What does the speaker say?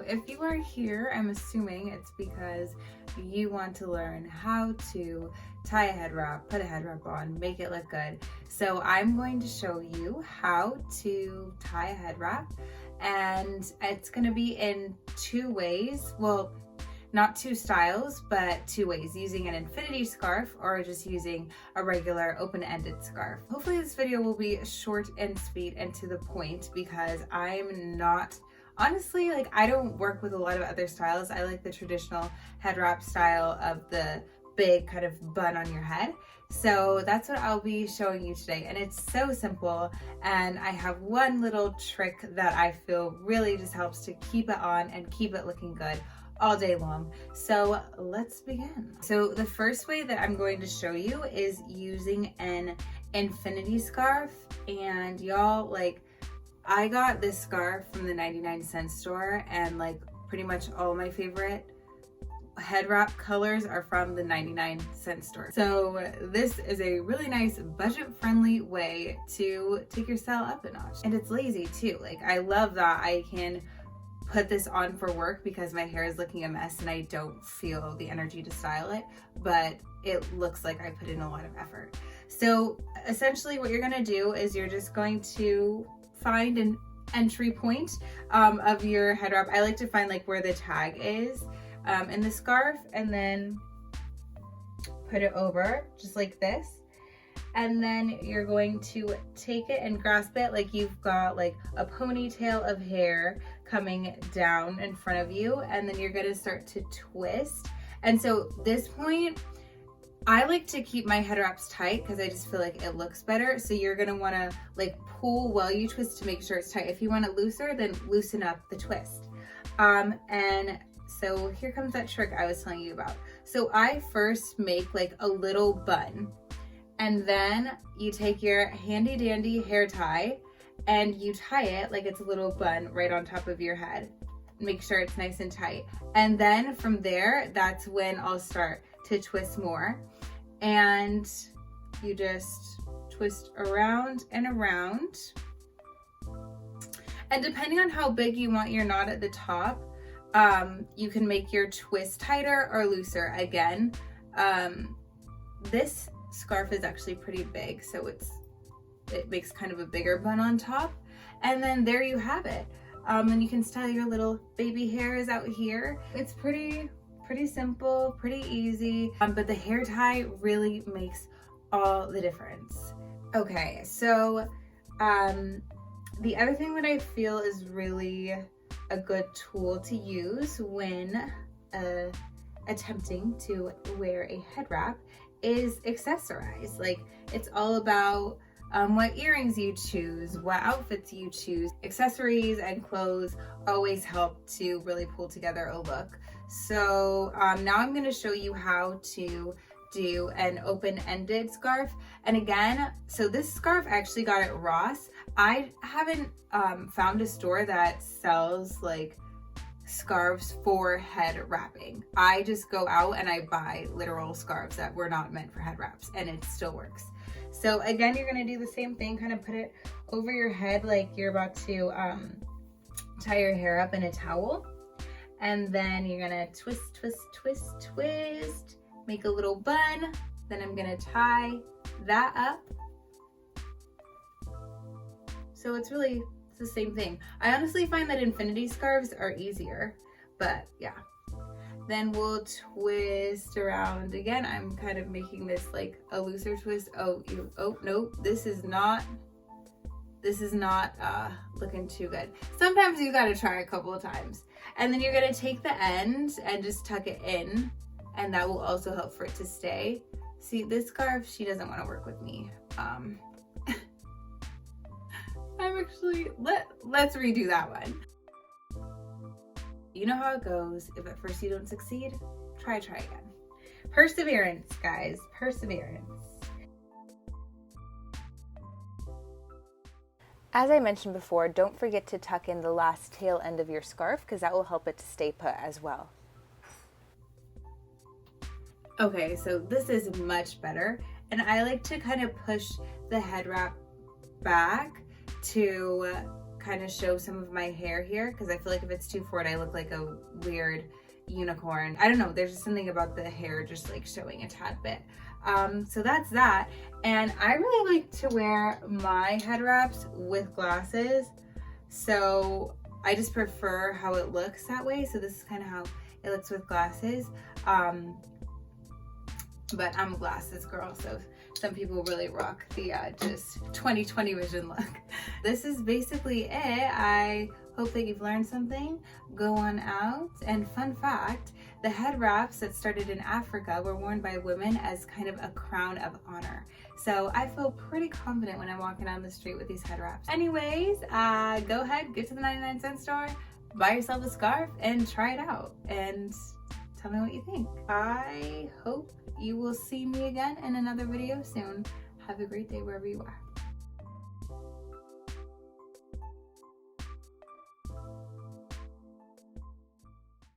if you are here, I'm assuming it's because you want to learn how to tie a head wrap, put a head wrap on, make it look good. So I'm going to show you how to tie a head wrap, and it's going to be in two ways. Well, not two styles, but two ways, using an infinity scarf or just using a regular open-ended scarf. Hopefully this video will be short and sweet and to the point, because I'm not, honestly, like, I don't work with a lot of other styles. I like the traditional head wrap style of the big kind of bun on your head. So that's what I'll be showing you today. And it's so simple. And I have one little trick that I feel really just helps to keep it on and keep it looking good all day long. So let's begin. So the first way that I'm going to show you is using an infinity scarf. And y'all, like, I got this scarf from the 99-cent store, and like pretty much all my favorite head wrap colors are from the 99-cent store. So this is a really nice budget-friendly way to take your style up a notch. And it's lazy too. Like, I love that I can put this on for work because my hair is looking a mess and I don't feel the energy to style it, but it looks like I put in a lot of effort. So essentially what you're gonna do is you're just going to find an entry point of your head wrap. I like to find like where the tag is in the scarf, and then put it over just like this. And then you're going to take it and grasp it like you've got like a ponytail of hair coming down in front of you, and then you're gonna start to twist. And so this point, I like to keep my head wraps tight because I just feel like it looks better. So you're gonna wanna like pull while you twist to make sure it's tight. If you want it looser, then loosen up the twist. And so here comes that trick I was telling you about. So I first make like a little bun, and then you take your handy dandy hair tie and you tie it like it's a little bun right on top of your head. Make sure it's nice and tight. And then from there, that's when I'll start to twist more. And you just twist around and around. And depending on how big you want your knot at the top, you can make your twist tighter or looser. Again, this scarf is actually pretty big, so it makes kind of a bigger bun on top. And then there you have it. And you can style your little baby hairs out here. It's pretty simple, pretty easy, but the hair tie really makes all the difference. Okay, so the other thing that I feel is really a good tool to use when attempting to wear a head wrap is accessorize. Like, it's all about what earrings you choose, what outfits you choose. Accessories and clothes always help to really pull together a look. So now I'm going to show you how to do an open-ended scarf. And again, so this scarf I actually got at Ross. I haven't found a store that sells like scarves for head wrapping. I just go out and I buy literal scarves that were not meant for head wraps, and it still works. So again, you're gonna do the same thing, kind of put it over your head like you're about to tie your hair up in a towel. And then you're gonna twist, twist, twist, twist, make a little bun. Then I'm gonna tie that up. So it's the same thing. I honestly find that infinity scarves are easier, but yeah. Then we'll twist around again. I'm kind of making this like a looser twist. Oh nope, this is not looking too good. Sometimes you gotta try a couple of times. And then you're gonna take the end and just tuck it in, and that will also help for it to stay. See, this scarf, she doesn't want to work with me. I'm actually, let's redo that one. You know how it goes. If at first you don't succeed, try again. Perseverance, guys, perseverance. As I mentioned before, don't forget to tuck in the last tail end of your scarf because that will help it to stay put as well. Okay, so this is much better. And I like to kind of push the head wrap back to kind of show some of my hair here, because I feel like if it's too forward, I look like a weird unicorn. I don't know, there's just something about the hair just like showing a tad bit. So that's that. And I really like to wear my head wraps with glasses. So I just prefer how it looks that way. So this is kind of how it looks with glasses. But I'm a glasses girl, so some people really rock the just 20/20 vision look. This is basically it. I hope that you've learned something. Go on out. And fun fact, the head wraps that started in Africa were worn by women as kind of a crown of honor. So I feel pretty confident when I'm walking down the street with these head wraps. Anyways, go ahead, get to the 99-cent store, buy yourself a scarf, and try it out. And tell me what you think. I hope you will see me again in another video soon. Have a great day wherever you are.